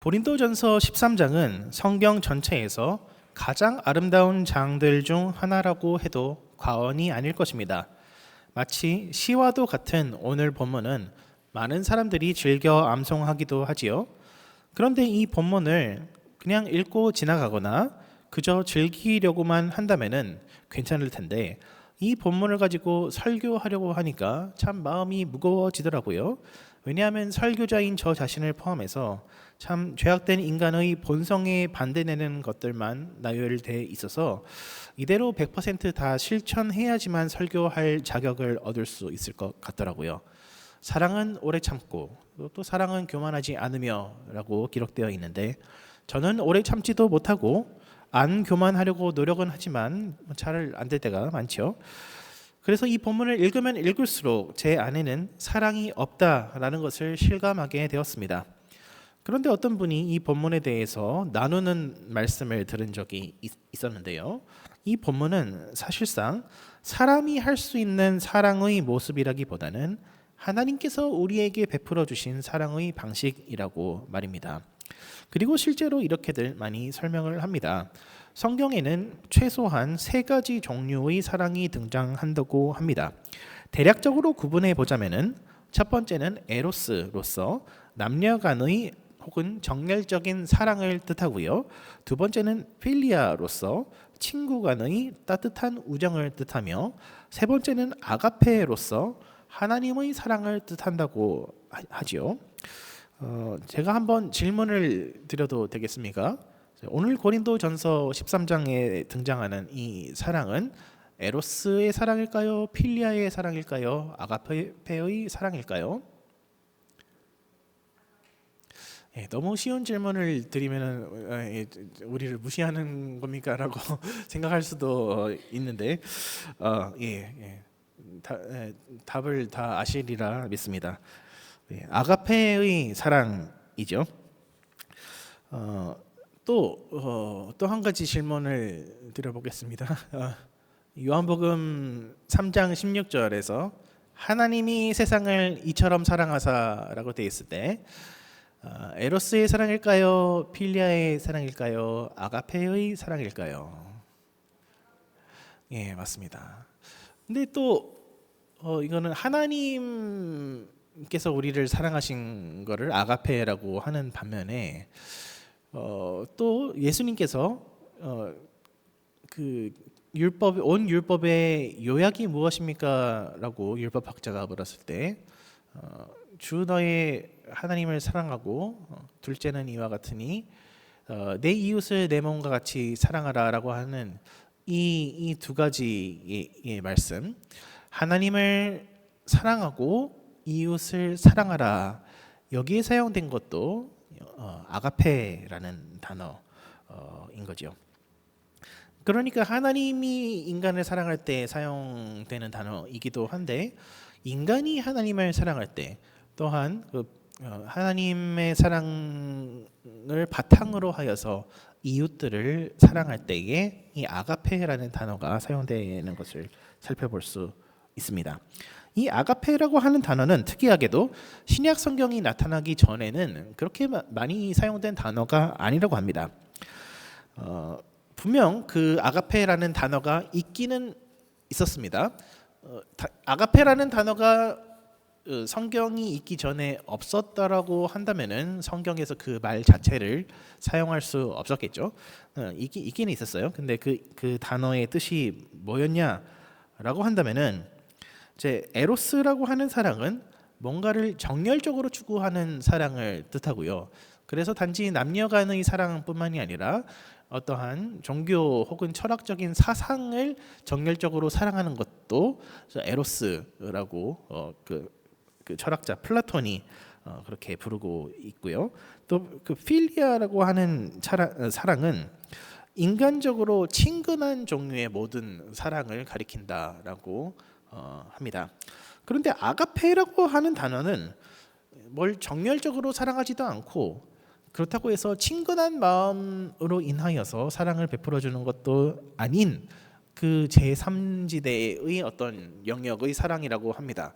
고린도전서 13장은 성경 전체에서 가장 아름다운 장들 중 하나라고 해도 과언이 아닐 것입니다. 마치 시와도 같은 오늘 본문은 많은 사람들이 즐겨 암송하기도 하지요. 그런데 이 본문을 그냥 읽고 지나가거나 그저 즐기려고만 한다면은 괜찮을 텐데 이 본문을 가지고 설교하려고 하니까 참 마음이 무거워지더라고요. 왜냐하면 설교자인 저 자신을 포함해서 참 죄악된 인간의 본성에 반대되는 것들만 나열돼 있어서 이대로 100%다 실천해야지만 설교할 자격을 얻을 수 있을 것 같더라고요. 사랑은 오래 참고 또 사랑은 교만하지 않으며 라고 기록되어 있는데 저는 오래 참지도 못하고 안 교만하려고 노력은 하지만 잘 안 될 때가 많죠. 그래서 이 본문을 읽으면 읽을수록 제 안에는 사랑이 없다라는 것을 실감하게 되었습니다. 그런데 어떤 분이 이 본문에 대해서 나누는 말씀을 들은 적이 있었는데요. 이 본문은 사실상 사람이 할 수 있는 사랑의 모습이라기보다는 하나님께서 우리에게 베풀어 주신 사랑의 방식이라고 말입니다. 그리고 실제로 이렇게들 많이 설명을 합니다. 성경에는 최소한 3가지 종류의 사랑이 등장한다고 합니다. 대략적으로 구분해 보자면은 첫 번째는 에로스로서 남녀 간의 혹은 정열적인 사랑을 뜻하고요. 두 번째는 필리아로서 친구 간의 따뜻한 우정을 뜻하며 세 번째는 아가페로서 하나님의 사랑을 뜻한다고 하지요. 제가 한번 질문을 드려도 되겠습니까? 오늘 고린도전서 13장에 등장하는 이 사랑은 에로스의 사랑일까요? 필리아의 사랑일까요? 아가페의 사랑일까요? 너무 쉬운 질문을 드리면 우리를 무시하는 겁니까라고 생각할 수도 있는데 답을 다 아시리라 믿습니다. 아가페의 사랑이죠. 또 한 가지 질문을 드려보겠습니다. 요한복음 3장 16절에서 하나님이 세상을 이처럼 사랑하사라고 되어 있을 때 에로스의 사랑일까요? 필리아의 사랑일까요? 아가페의 사랑일까요? 예, 맞습니다. 근데 또 이거는 하나님께서 우리를 사랑하신 거를 아가페라고 하는 반면에 또 예수님께서 그 온 율법의 요약이 무엇입니까?라고 율법학자가 물었을 때 주 너의 하나님을 사랑하고 둘째는 이와 같으니 내 이웃을 내 몸과 같이 사랑하라라고 하는 이 두 가지의 말씀, 하나님을 사랑하고 이웃을 사랑하라, 여기에 사용된 것도 아가페라는 단어인 거죠. 그러니까 하나님이 인간을 사랑할 때 사용되는 단어이기도 한데 인간이 하나님을 사랑할 때 또한 하나님의 사랑을 바탕으로 하여서 이웃들을 사랑할 때에 이 아가페라는 단어가 사용되는 것을 살펴볼 수 있습니다. 이 아가페라고 하는 단어는 특이하게도 신약 성경이 나타나기 전에는 그렇게 많이 사용된 단어가 아니라고 합니다. 분명 그 아가페라는 단어가 있기는 있었습니다. 아가페라는 단어가 성경이 있기 전에 없었다라고 한다면은 성경에서 그 말 자체를 사용할 수 없었겠죠. 있기는 있었어요. 근데 그 단어의 뜻이 뭐였냐라고 한다면은 이제 에로스라고 하는 사랑은 뭔가를 정열적으로 추구하는 사랑을 뜻하고요. 그래서 단지 남녀 간의 사랑뿐만이 아니라 어떠한 종교 혹은 철학적인 사상을 정열적으로 사랑하는 것도 에로스라고 그 철학자 플라톤이 그렇게 부르고 있고요. 또 그 필리아라고 하는 사랑은 인간적으로 친근한 종류의 모든 사랑을 가리킨다라고 합니다. 그런데 아가페라고 하는 단어는 뭘 정열적으로 사랑하지도 않고 그렇다고 해서 친근한 마음으로 인하여서 사랑을 베풀어 주는 것도 아닌 그 제3지대의 어떤 영역의 사랑이라고 합니다.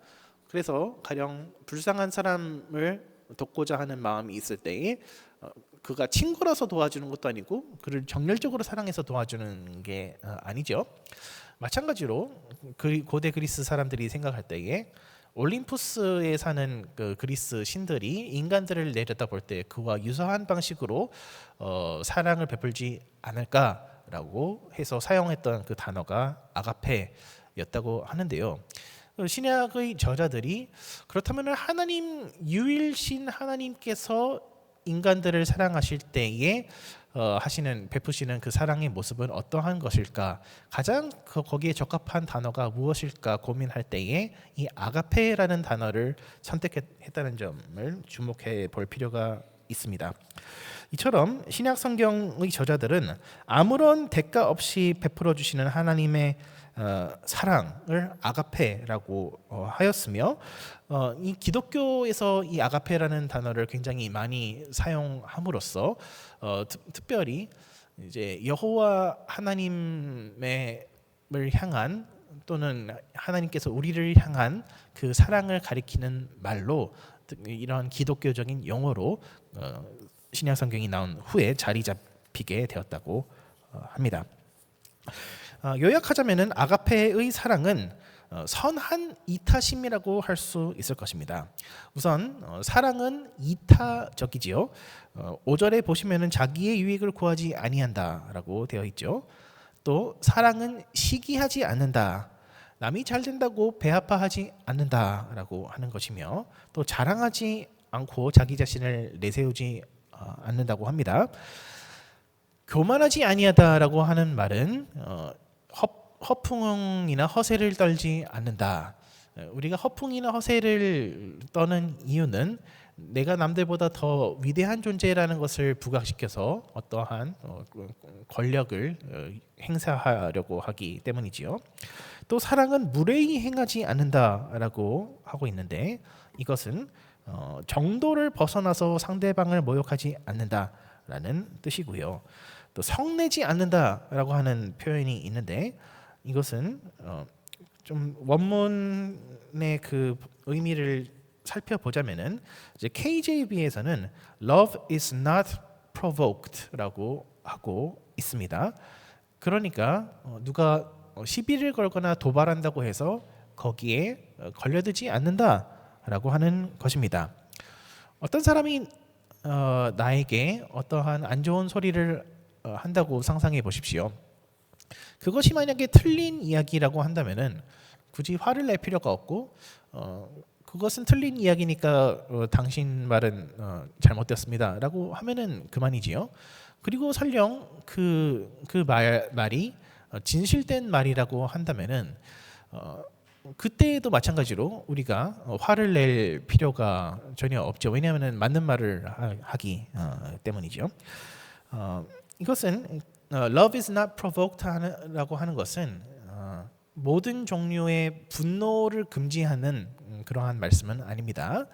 그래서 가령 불쌍한 사람을 돕고자 하는 마음이 있을 때에 그가 친구라서 도와주는 것도 아니고 그를 정열적으로 사랑해서 도와주는 게 아니죠. 마찬가지로 고대 그리스 사람들이 생각할 때에 올림푸스에 사는 그 그리스 신들이 인간들을 내려다볼 때 그와 유사한 방식으로 사랑을 베풀지 않을까라고 해서 사용했던 그 단어가 아가페였다고 하는데요. 신약의 저자들이 그렇다면 하나님 유일신 하나님께서 인간들을 사랑하실 때에 베푸시는 그 사랑의 모습은 어떠한 것일까? 가장 거기에 적합한 단어가 무엇일까 고민할 때에 이 아가페라는 단어를 선택했다는 점을 주목해 볼 필요가 있습니다. 이처럼 신약 성경의 저자들은 아무런 대가 없이 베풀어 주시는 하나님의 사랑을 아가페라고 하였으며 이 기독교에서 이 아가페라는 단어를 굉장히 많이 사용함으로써 특별히 이제 여호와 하나님을 향한 또는 하나님께서 우리를 향한 그 사랑을 가리키는 말로 이런 기독교적인 용어로 신약 성경이 나온 후에 자리 잡히게 되었다고 합니다. 요약하자면은 아가페의 사랑은 선한 이타심이라고 할 수 있을 것입니다. 우선 사랑은 이타적이지요. 5절에 보시면은 자기의 유익을 구하지 아니한다라고 되어 있죠. 또 사랑은 시기하지 않는다. 남이 잘 된다고 배아파하지 않는다라고 하는 것이며 또 자랑하지 않고 자기 자신을 내세우지 않는다고 합니다. 교만하지 아니하다라고 하는 말은 허풍이나 허세를 떨지 않는다. 우리가 허풍이나 허세를 떠는 이유는 내가 남들보다 더 위대한 존재라는 것을 부각시켜서 어떠한 권력을 행사하려고 하기 때문이지요. 또 사랑은 무례히 행하지 않는다라고 하고 있는데 이것은 정도를 벗어나서 상대방을 모욕하지 않는다라는 뜻이고요. 또 성내지 않는다라고 하는 표현이 있는데 이것은 좀 원문의 그 의미를 살펴보자면은 이제 KJV에서는 love is not provoked라고 하고 있습니다. 그러니까 누가 시비를 걸거나 도발한다고 해서 거기에 걸려들지 않는다라고 하는 것입니다. 어떤 사람이 나에게 어떠한 안 좋은 소리를 한다고 상상해 보십시오. 그것이 만약에 틀린 이야기라고 한다면은 굳이 화를 낼 필요가 없고 그것은 틀린 이야기니까 당신 말은 잘못되었습니다라고 하면은 그만이지요. 그리고 설령 말이 진실된 말이라고 한다면은 그때도 마찬가지로 우리가 화를 낼 필요가 전혀 없죠. 왜냐하면 맞는 말을 하기 때문이죠. 이것은 love is not provoked라고 하는 것은 모든 종류의 분노를 금지하는 그러한 말씀은 아닙니다.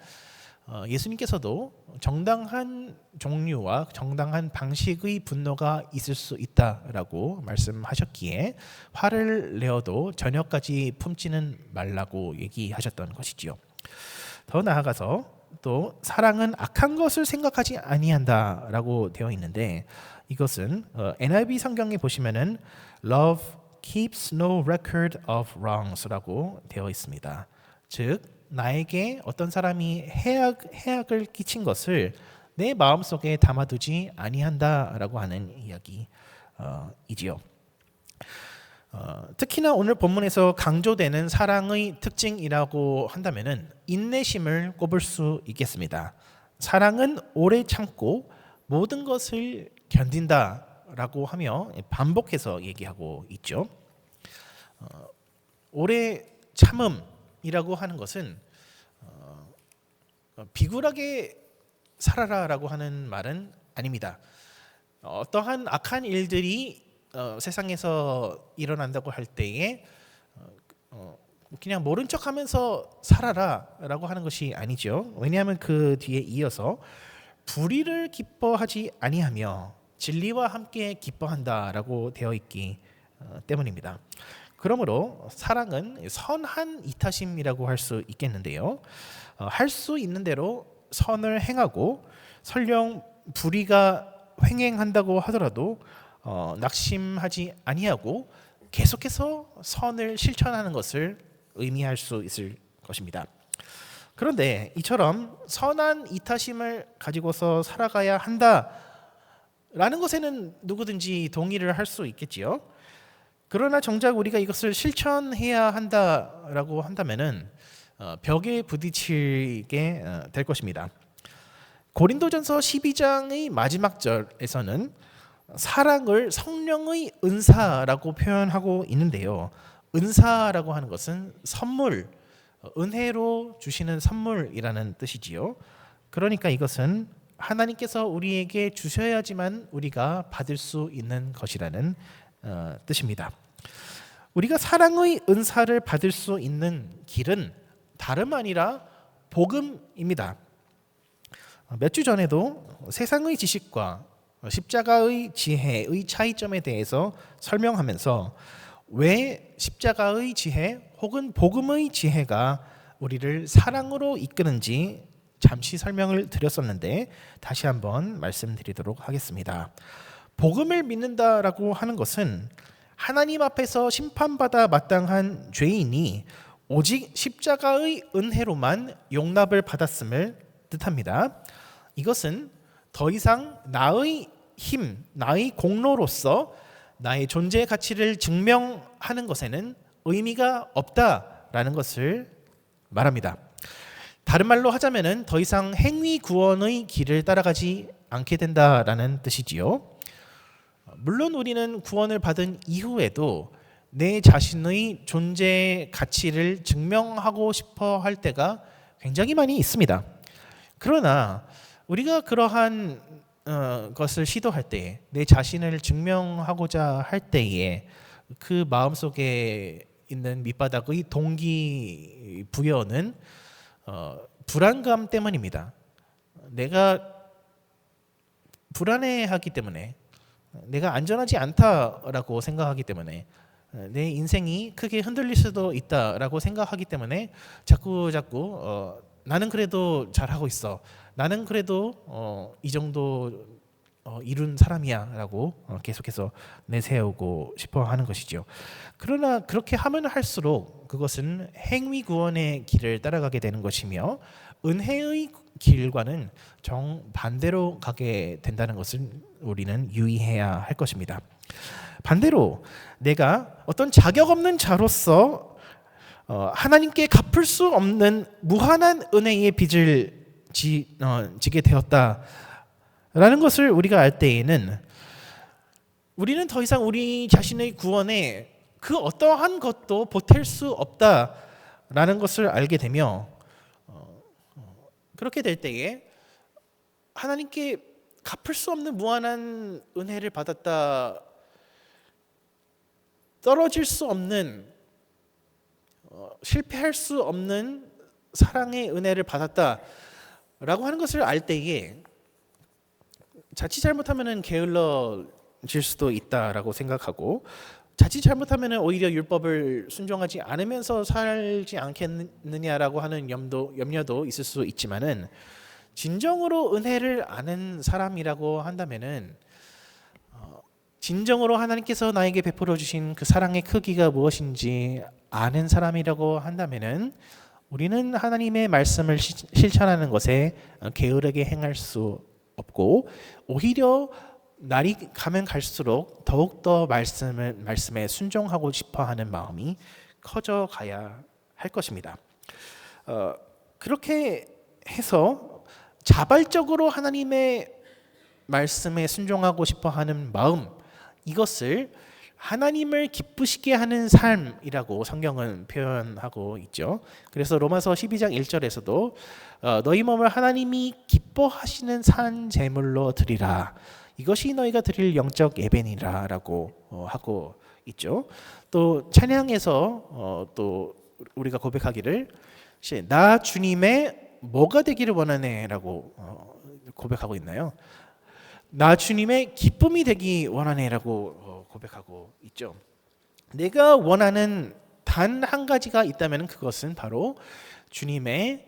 예수님께서도 정당한 종류와 정당한 방식의 분노가 있을 수 있다라고 말씀하셨기에 화를 내어도 저녁까지 품지는 말라고 얘기하셨던 것이지요. 더 나아가서 또 사랑은 악한 것을 생각하지 아니한다라고 되어 있는데 이것은 NIV 성경에 보시면은 love keeps no record of wrongs라고 되어 있습니다. 즉 나에게 어떤 사람이 해악을 끼친 것을 내 마음속에 담아두지 아니한다라고 하는 이야기이지요. 특히나 오늘 본문에서 강조되는 사랑의 특징이라고 한다면은 인내심을 꼽을 수 있겠습니다. 사랑은 오래 참고 모든 것을 견딘다라고 하며 반복해서 얘기하고 있죠. 오래 참음이라고 하는 것은 비굴하게 살아라라고 하는 말은 아닙니다. 어떠한 악한 일들이 세상에서 일어난다고 할 때에 그냥 모른 척하면서 살아라라고 하는 것이 아니죠. 왜냐하면 그 뒤에 이어서 불의를 기뻐하지 아니하며 진리와 함께 기뻐한다라고 되어 있기 때문입니다. 그러므로 사랑은 선한 이타심이라고 할 수 있겠는데요. 할 수 있는 대로 선을 행하고 설령 불의가 횡행한다고 하더라도 낙심하지 아니하고 계속해서 선을 실천하는 것을 의미할 수 있을 것입니다. 그런데 이처럼 선한 이타심을 가지고서 살아가야 한다라는 것에는 누구든지 동의를 할 수 있겠지요. 그러나 정작 우리가 이것을 실천해야 한다라고 한다면은 벽에 부딪히게 될 것입니다. 고린도전서 12장의 마지막 절에서는 사랑을 성령의 은사라고 표현하고 있는데요. 은사라고 하는 것은 선물, 은혜로 주시는 선물이라는 뜻이지요. 그러니까 이것은 하나님께서 우리에게 주셔야지만 우리가 받을 수 있는 것이라는 뜻입니다. 우리가 사랑의 은사를 받을 수 있는 길은 다름 아니라 복음입니다. 몇 주 전에도 세상의 지식과 십자가의 지혜의 차이점에 대해서 설명하면서 왜 십자가의 지혜 혹은 복음의 지혜가 우리를 사랑으로 이끄는지 잠시 설명을 드렸었는데 다시 한번 말씀드리도록 하겠습니다. 복음을 믿는다라고 하는 것은 하나님 앞에서 심판받아 마땅한 죄인이 오직 십자가의 은혜로만 용납을 받았음을 뜻합니다. 이것은 더 이상 나의 힘, 나의 공로로서 나의 존재 가치를 증명하는 것에는 의미가 없다라는 것을 말합니다. 다른 말로 하자면은 더 이상 행위 구원의 길을 따라가지 않게 된다라는 뜻이지요. 물론 우리는 구원을 받은 이후에도 내 자신의 존재 가치를 증명하고 싶어 할 때가 굉장히 많이 있습니다. 그러나 우리가 그러한 것을 시도할 때, 내 자신을 증명하고자 할 때에 그 마음속에 있는 밑바닥의 동기 부여는 불안감 때문입니다. 내가 불안해하기 때문에, 내가 안전하지 않다라고 생각하기 때문에, 내 인생이 크게 흔들릴 수도 있다라고 생각하기 때문에 자꾸 나는 그래도 잘하고 있어, 나는 그래도 이 정도 이룬 사람이야라고 계속해서 내세우고 싶어 하는 것이죠. 그러나 그렇게 하면 할수록 그것은 행위 구원의 길을 따라가게 되는 것이며 은혜의 길과는 정반대로 가게 된다는 것을 우리는 유의해야 할 것입니다. 반대로 내가 어떤 자격 없는 자로서 하나님께 갚을 수 없는 무한한 은혜의 빚을 지게 되었다라는 것을 우리가 알 때에는 우리는 더 이상 우리 자신의 구원에 그 어떠한 것도 보탤 수 없다라는 것을 알게 되며 그렇게 될 때에 하나님께 갚을 수 없는 무한한 은혜를 받았다, 떨어질 수 없는, 실패할 수 없는 사랑의 은혜를 받았다라고 하는 것을 알 때에 자칫 잘못하면 게을러질 수도 있다라고 생각하고, 자칫 잘못하면 오히려 율법을 순종하지 않으면서 살지 않겠느냐라고 하는 염려도 있을 수 있지만은, 진정으로 은혜를 아는 사람이라고 한다면은 진정으로 하나님께서 나에게 베풀어 주신 그 사랑의 크기가 무엇인지 아는 사람이라고 한다면은 우리는 하나님의 말씀을 실천하는 것에 게으르게 행할 수 없고, 오히려 날이 가면 갈수록 더욱더 말씀에 순종하고 싶어하는 마음이 커져가야 할 것입니다. 그렇게 해서 자발적으로 하나님의 말씀에 순종하고 싶어하는 마음, 이것을 하나님을 기쁘시게 하는 삶이라고 성경은 표현하고 있죠. 그래서 로마서 12장 1절에서도 너희 몸을 하나님이 기뻐하시는 산 제물로 드리라, 이것이 너희가 드릴 영적 예배니라 라고 하고 있죠. 또 찬양에서 또 우리가 고백하기를 나 주님의 뭐가 되기를 원하네 라고 고백하고 있나요? 나 주님의 기쁨이 되기 원하네 라고 고백하고 있죠. 내가 원하는 단 한 가지가 있다면 그것은 바로 주님의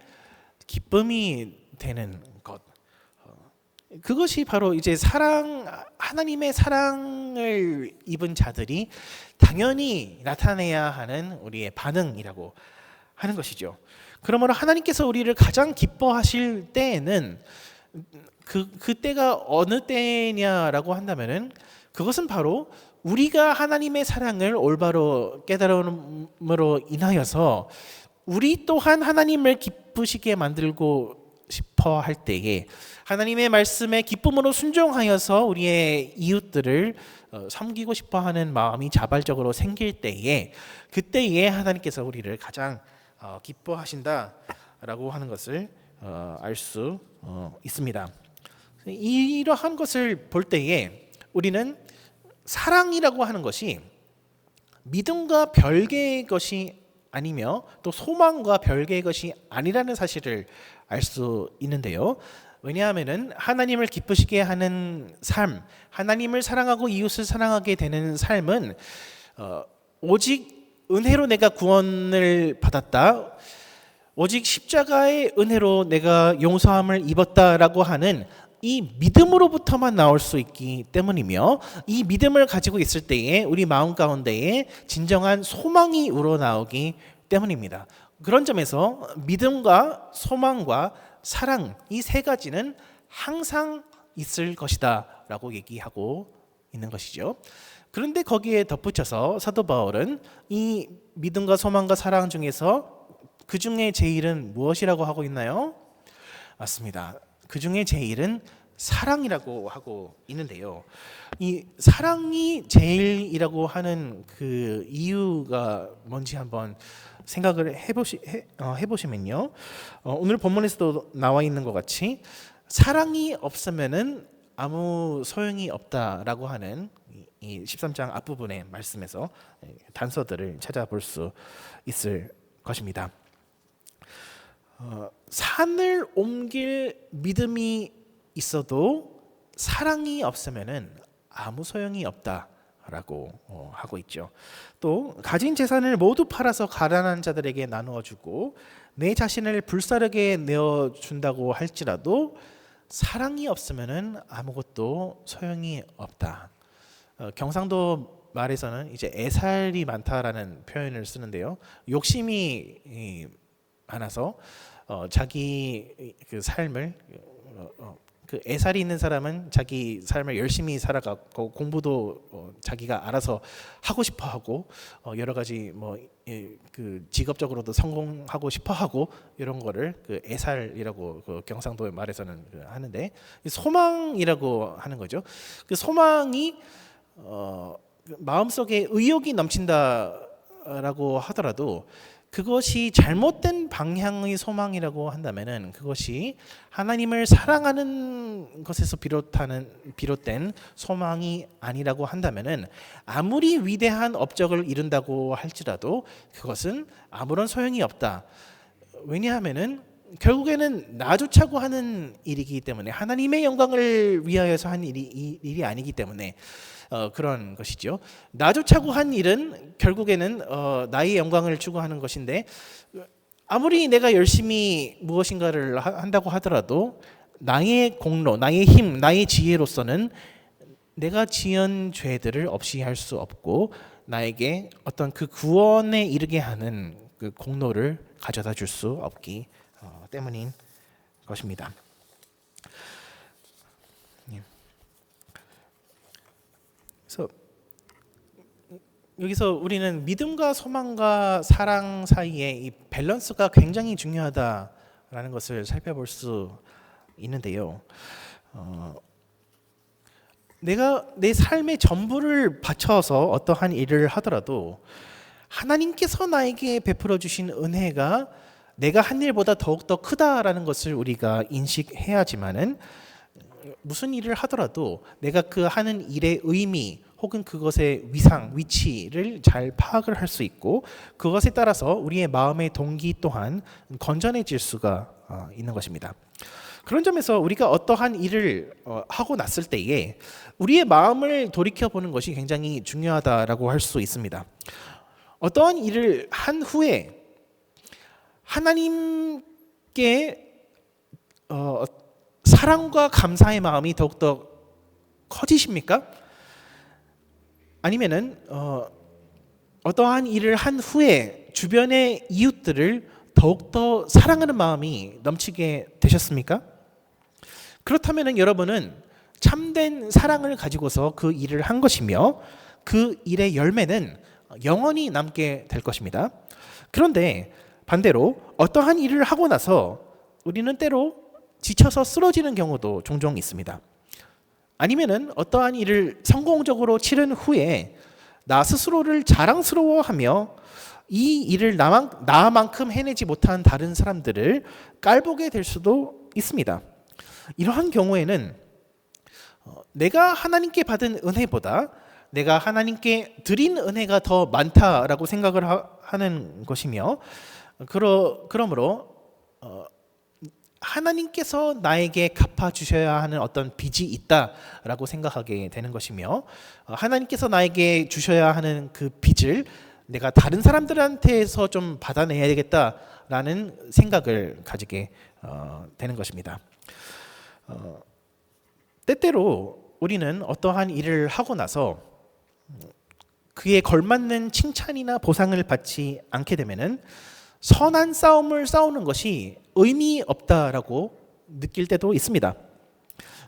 기쁨이 되는 것. 그것이 바로 이제 하나님의 사랑을 입은 자들이 당연히 나타내야 하는 우리의 반응이라고 하는 것이죠. 그러므로 하나님께서 우리를 가장 기뻐하실 때에는 그 때가 어느 때냐라고 한다면은 그것은 바로 우리가 하나님의 사랑을 올바로 깨달음으로 인하여서 우리 또한 하나님을 기쁘시게 만들고 싶어 할 때에 하나님의 말씀에 기쁨으로 순종하여서 우리의 이웃들을 섬기고 싶어 하는 마음이 자발적으로 생길 때에 그때에 하나님께서 우리를 가장 기뻐하신다라고 하는 것을 알 수 있습니다. 이러한 것을 볼 때에 우리는 사랑이라고 하는 것이 믿음과 별개의 것이 아니며 또 소망과 별개의 것이 아니라는 사실을 알 수 있는데요. 왜냐하면은 하나님을 기쁘시게 하는 삶, 하나님을 사랑하고 이웃을 사랑하게 되는 삶은 오직 은혜로 내가 구원을 받았다, 오직 십자가의 은혜로 내가 용서함을 입었다라고 하는 이 믿음으로부터만 나올 수 있기 때문이며 이 믿음을 가지고 있을 때에 우리 마음 가운데에 진정한 소망이 우러나오기 때문입니다. 그런 점에서 믿음과 소망과 사랑 이 세 가지는 항상 있을 것이다 라고 얘기하고 있는 것이죠. 그런데 거기에 덧붙여서 사도 바울은 이 믿음과 소망과 사랑 중에서 그 중에 제일은 무엇이라고 하고 있나요? 맞습니다. 그 중에 제일은 사랑이라고 하고 있는데요. 이 사랑이 제일이라고 하는 그 이유가 뭔지 한번 생각을 해보시면요. 오늘 본문에서도 나와 있는 것 같이 사랑이 없으면은 아무 소용이 없다라고 하는 이 13장 앞부분의 말씀에서 단서들을 찾아볼 수 있을 것입니다. 산을 옮길 믿음이 있어도 사랑이 없으면은 아무 소용이 없다라고 하고 있죠. 또 가진 재산을 모두 팔아서 가난한 자들에게 나누어 주고 내 자신을 불사르게 내어 준다고 할지라도 사랑이 없으면은 아무것도 소용이 없다. 경상도 말에서는 이제 애살이 많다라는 표현을 쓰는데요. 욕심이 많아서 자기 그 삶을 그 애살이 있는 사람은 자기 삶을 열심히 살아가고 공부도 자기가 알아서 하고 싶어하고 여러 가지 그 직업적으로도 성공하고 싶어하고 이런 거를 그 애살이라고 그 경상도의 말에서는 하는데 소망이라고 하는 거죠. 그 소망이 마음속에 의욕이 넘친다라고 하더라도 그것이 잘못된 방향의 소망이라고 한다면은 그것이 하나님을 사랑하는 것에서 비롯된 소망이 아니라고 한다면은 아무리 위대한 업적을 이룬다고 할지라도 그것은 아무런 소용이 없다. 왜냐하면은 결국에는 나조차고 하는 일이기 때문에 하나님의 영광을 위하여서 한 일이 아니기 때문에 그런 것이죠. 나조차고 한 일은 결국에는 나의 영광을 추구하는 것인데 아무리 내가 열심히 무엇인가를 한다고 하더라도 나의 공로, 나의 힘, 나의 지혜로서는 내가 지은 죄들을 없이 할 수 없고 나에게 어떤 그 구원에 이르게 하는 그 공로를 가져다 줄 수 없기 때문인 것입니다. 그래서 여기서 우리는 믿음과 소망과 사랑 사이의 이 밸런스가 굉장히 중요하다라는 것을 살펴볼 수 있는데요. 내가 내 삶의 전부를 바쳐서 어떠한 일을 하더라도 하나님께서 나에게 베풀어 주신 은혜가 내가 한 일보다 더욱더 크다라는 것을 우리가 인식해야지만은 무슨 일을 하더라도 내가 그 하는 일의 의미 혹은 그것의 위상, 위치를 잘 파악을 할 수 있고 그것에 따라서 우리의 마음의 동기 또한 건전해질 수가 있는 것입니다. 그런 점에서 우리가 어떠한 일을 하고 났을 때에 우리의 마음을 돌이켜보는 것이 굉장히 중요하다라고 할 수 있습니다. 어떠한 일을 한 후에 하나님께 사랑과 감사의 마음이 더욱더 커지십니까? 아니면은 어떠한 일을 한 후에 주변의 이웃들을 더욱더 사랑하는 마음이 넘치게 되셨습니까? 그렇다면 여러분은 참된 사랑을 가지고서 그 일을 한 것이며 그 일의 열매는 영원히 남게 될 것입니다. 그런데 반대로 어떠한 일을 하고 나서 우리는 때로 지쳐서 쓰러지는 경우도 종종 있습니다. 아니면은 어떠한 일을 성공적으로 치른 후에 나 스스로를 자랑스러워하며 이 일을 나만큼 해내지 못한 다른 사람들을 깔보게 될 수도 있습니다. 이러한 경우에는 내가 하나님께 받은 은혜보다 내가 하나님께 드린 은혜가 더 많다라고 생각을 하는 것이며 그러므로 하나님께서 나에게 갚아주셔야 하는 어떤 빚이 있다라고 생각하게 되는 것이며 하나님께서 나에게 주셔야 하는 그 빚을 내가 다른 사람들한테서 좀 받아내야 되겠다라는 생각을 가지게 되는 것입니다. 때때로 우리는 어떠한 일을 하고 나서 그에 걸맞는 칭찬이나 보상을 받지 않게 되면은 선한 싸움을 싸우는 것이 의미 없다라고 느낄 때도 있습니다.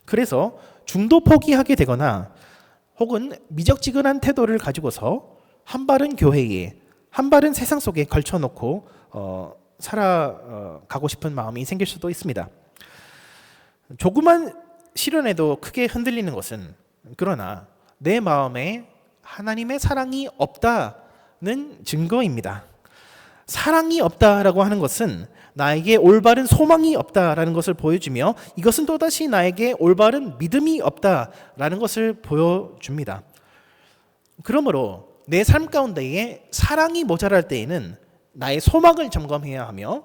그래서 중도 포기하게 되거나 혹은 미적지근한 태도를 가지고서 한 발은 교회에 한 발은 세상 속에 걸쳐놓고 살아가고 싶은 마음이 생길 수도 있습니다. 조그만 시련에도 크게 흔들리는 것은 그러나 내 마음에 하나님의 사랑이 없다는 증거입니다. 사랑이 없다라고 하는 것은 나에게 올바른 소망이 없다라는 것을 보여주며 이것은 또다시 나에게 올바른 믿음이 없다라는 것을 보여줍니다. 그러므로 내 삶 가운데에 사랑이 모자랄 때에는 나의 소망을 점검해야 하며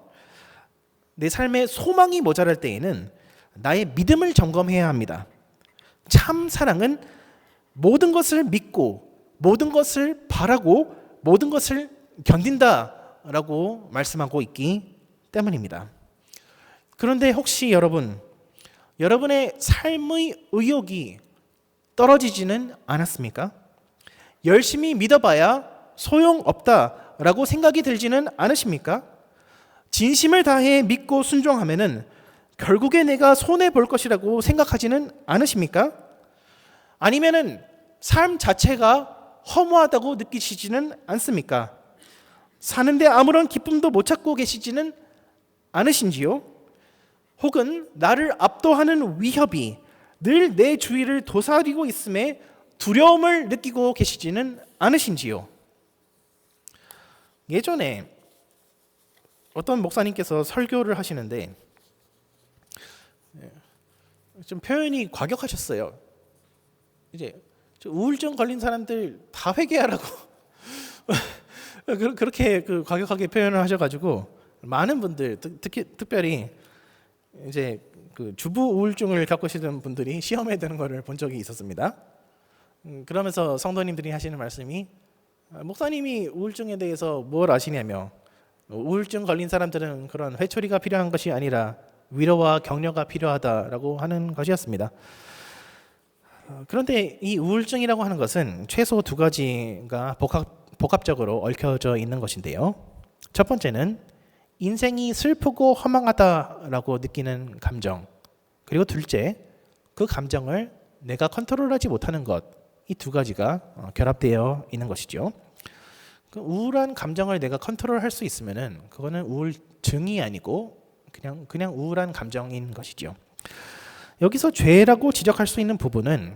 내 삶에 소망이 모자랄 때에는 나의 믿음을 점검해야 합니다. 참 사랑은 모든 것을 믿고 모든 것을 바라고 모든 것을 견딘다라고 말씀하고 있기 때문입니다. 그런데 혹시 여러분의 삶의 의욕이 떨어지지는 않았습니까? 열심히 믿어봐야 소용없다라고 생각이 들지는 않으십니까? 진심을 다해 믿고 순종하면은 결국에 내가 손해 볼 것이라고 생각하지는 않으십니까? 아니면은 삶 자체가 허무하다고 느끼시지는 않습니까? 사는데 아무런 기쁨도 못 찾고 계시지는 않으신지요? 혹은 나를 압도하는 위협이 늘 내 주위를 도사리고 있음에 두려움을 느끼고 계시지는 않으신지요? 예전에 어떤 목사님께서 설교를 하시는데 좀 표현이 과격하셨어요. 이제 우울증 걸린 사람들 다 회개하라고 그렇게 과격하게 표현을 하셔가지고 많은 분들, 특별히 이제 주부 우울증을 겪고 계시는 분들이 시험에 드는 것을 본 적이 있었습니다. 그러면서 성도님들이 하시는 말씀이 목사님이 우울증에 대해서 뭘 아시냐며 우울증 걸린 사람들은 그런 회초리가 필요한 것이 아니라 위로와 격려가 필요하다라고 하는 것이었습니다. 그런데 이 우울증이라고 하는 것은 최소 두 가지가 복합적으로 얽혀져 있는 것인데요. 첫 번째는 인생이 슬프고 허망하다라고 느끼는 감정, 그리고 둘째, 그 감정을 내가 컨트롤하지 못하는 것, 이 두 가지가 결합되어 있는 것이죠. 그 우울한 감정을 내가 컨트롤할 수 있으면은 그거는 우울증이 아니고 그냥 우울한 감정인 것이죠. 여기서 죄라고 지적할 수 있는 부분은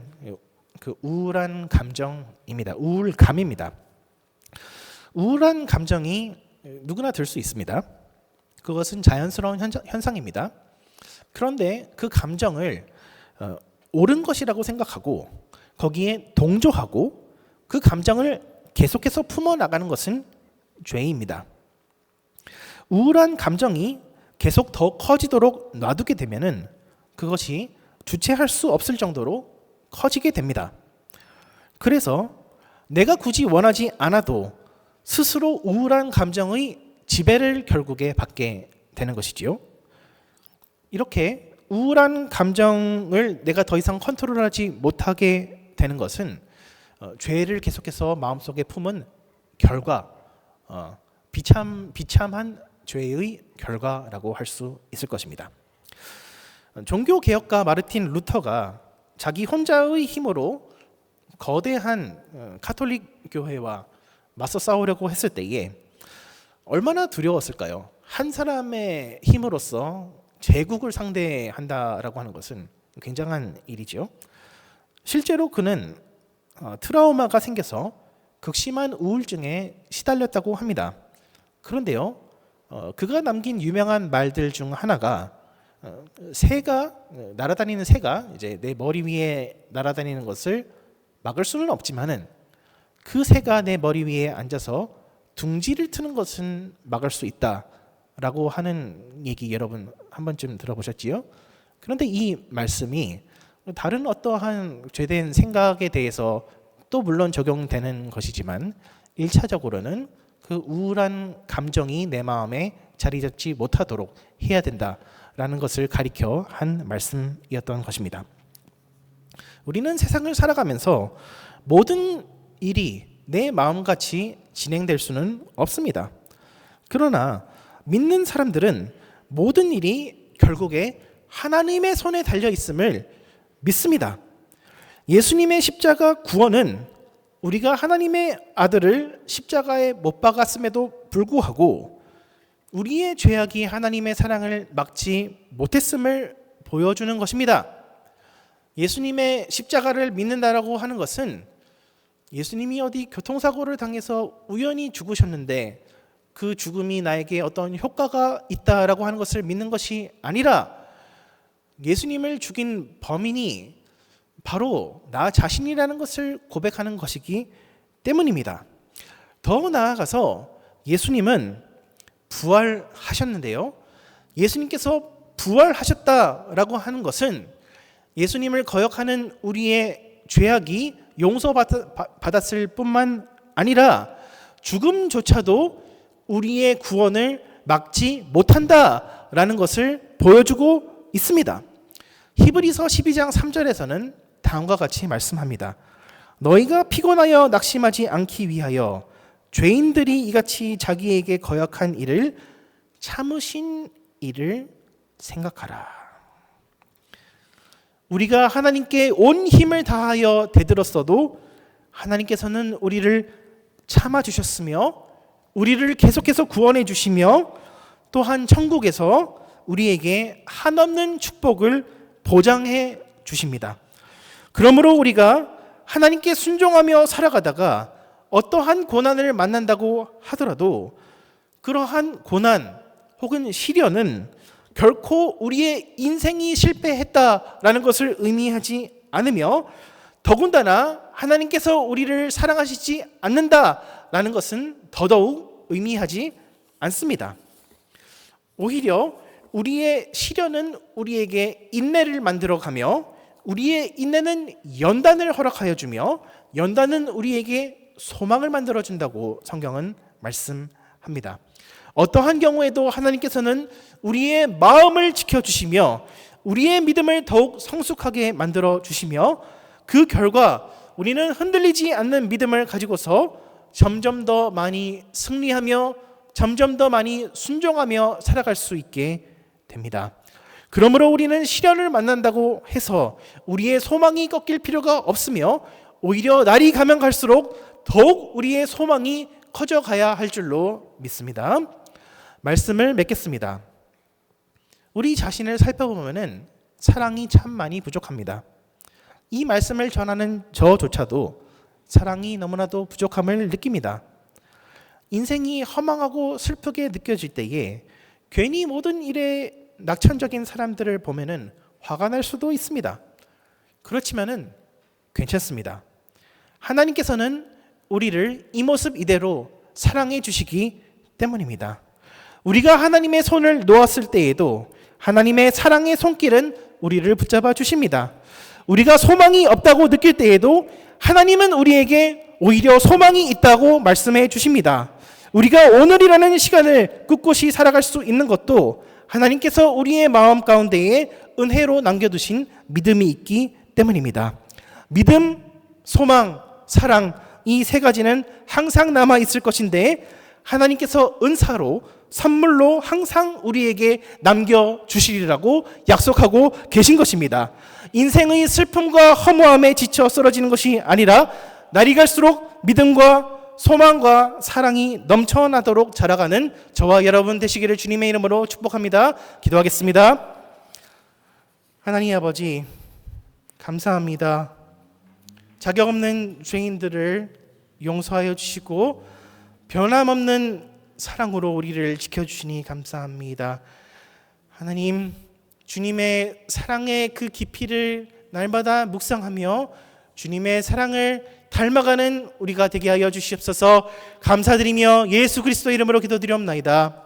그 우울한 감정입니다. 우울감입니다. 우울한 감정이 누구나 들 수 있습니다. 그것은 자연스러운 현상입니다. 그런데 그 감정을 옳은 것이라고 생각하고 거기에 동조하고 그 감정을 계속해서 품어나가는 것은 죄입니다. 우울한 감정이 계속 더 커지도록 놔두게 되면은 그것이 주체할 수 없을 정도로 커지게 됩니다. 그래서 내가 굳이 원하지 않아도 스스로 우울한 감정의 지배를 결국에 받게 되는 것이지요. 이렇게 우울한 감정을 내가 더 이상 컨트롤하지 못하게 되는 것은 죄를 계속해서 마음속에 품은 결과, 비참한 죄의 결과라고 할 수 있을 것입니다. 종교개혁가 마르틴 루터가 자기 혼자의 힘으로 거대한 가톨릭 교회와 맞서 싸우려고 했을 때에 얼마나 두려웠을까요? 한 사람의 힘으로써 제국을 상대한다라고 하는 것은 굉장한 일이죠. 실제로 그는 트라우마가 생겨서 극심한 우울증에 시달렸다고 합니다. 그런데요, 그가 남긴 유명한 말들 중 하나가 날아다니는 새가 이제 내 머리 위에 날아다니는 것을 막을 수는 없지만은 그 새가 내 머리 위에 앉아서 둥지를 트는 것은 막을 수 있다라고 하는 얘기 여러분 한 번쯤 들어보셨지요? 그런데 이 말씀이 다른 어떠한 죄된 생각에 대해서 또 물론 적용되는 것이지만 1차적으로는 그 우울한 감정이 내 마음에 자리 잡지 못하도록 해야 된다라는 것을 가리켜 한 말씀이었던 것입니다. 우리는 세상을 살아가면서 모든 일이 내 마음같이 진행될 수는 없습니다. 그러나 믿는 사람들은 모든 일이 결국에 하나님의 손에 달려 있음을 믿습니다. 예수님의 십자가 구원은 우리가 하나님의 아들을 십자가에 못 박았음에도 불구하고 우리의 죄악이 하나님의 사랑을 막지 못했음을 보여주는 것입니다. 예수님의 십자가를 믿는다라고 하는 것은 예수님이 어디 교통사고를 당해서 우연히 죽으셨는데 그 죽음이 나에게 어떤 효과가 있다라고 하는 것을 믿는 것이 아니라 예수님을 죽인 범인이 바로 나 자신이라는 것을 고백하는 것이기 때문입니다. 더 나아가서 예수님은 부활하셨는데요. 예수님께서 부활하셨다라고 하는 것은 예수님을 거역하는 우리의 죄악이 용서받았을 뿐만 아니라 죽음조차도 우리의 구원을 막지 못한다라는 것을 보여주고 있습니다. 히브리서 12장 3절에서는 다음과 같이 말씀합니다. 너희가 피곤하여 낙심하지 않기 위하여 죄인들이 이같이 자기에게 거역한 일을 참으신 일을 생각하라. 우리가 하나님께 온 힘을 다하여 대들었어도 하나님께서는 우리를 참아주셨으며 우리를 계속해서 구원해 주시며 또한 천국에서 우리에게 한없는 축복을 보장해 주십니다. 그러므로 우리가 하나님께 순종하며 살아가다가 어떠한 고난을 만난다고 하더라도 그러한 고난 혹은 시련은 결코 우리의 인생이 실패했다라는 것을 의미하지 않으며 더군다나 하나님께서 우리를 사랑하시지 않는다라는 것은 더더욱 의미하지 않습니다. 오히려 우리의 시련은 우리에게 인내를 만들어가며 우리의 인내는 연단을 허락하여 주며 연단은 우리에게 소망을 만들어준다고 성경은 말씀합니다. 어떠한 경우에도 하나님께서는 우리의 마음을 지켜주시며 우리의 믿음을 더욱 성숙하게 만들어주시며 그 결과 우리는 흔들리지 않는 믿음을 가지고서 점점 더 많이 승리하며 점점 더 많이 순종하며 살아갈 수 있게 됩니다. 그러므로 우리는 시련을 만난다고 해서 우리의 소망이 꺾일 필요가 없으며 오히려 날이 가면 갈수록 더욱 우리의 소망이 커져가야 할 줄로 믿습니다. 말씀을 맺겠습니다. 우리 자신을 살펴보면 사랑이 참 많이 부족합니다. 이 말씀을 전하는 저조차도 사랑이 너무나도 부족함을 느낍니다. 인생이 허망하고 슬프게 느껴질 때에 괜히 모든 일에 낙천적인 사람들을 보면은 화가 날 수도 있습니다. 그렇지만은 괜찮습니다. 하나님께서는 우리를 이 모습 이대로 사랑해 주시기 때문입니다. 우리가 하나님의 손을 놓았을 때에도 하나님의 사랑의 손길은 우리를 붙잡아 주십니다. 우리가 소망이 없다고 느낄 때에도 하나님은 우리에게 오히려 소망이 있다고 말씀해 주십니다. 우리가 오늘이라는 시간을 꿋꿋이 살아갈 수 있는 것도 하나님께서 우리의 마음 가운데에 은혜로 남겨두신 믿음이 있기 때문입니다. 믿음, 소망, 사랑, 이 세 가지는 항상 남아 있을 것인데 하나님께서 은사로 선물로 항상 우리에게 남겨주시리라고 약속하고 계신 것입니다. 인생의 슬픔과 허무함에 지쳐 쓰러지는 것이 아니라 날이 갈수록 믿음과 소망과 사랑이 넘쳐나도록 자라가는 저와 여러분 되시기를 주님의 이름으로 축복합니다. 기도하겠습니다. 하나님 아버지, 감사합니다. 자격 없는 죄인들을 용서하여 주시고 변함없는 사랑으로 우리를 지켜주시니 감사합니다. 하나님, 주님의 사랑의 그 깊이를 날마다 묵상하며 주님의 사랑을 닮아가는 우리가 되게 하여 주시옵소서. 감사드리며 예수 그리스도 이름으로 기도드리옵나이다.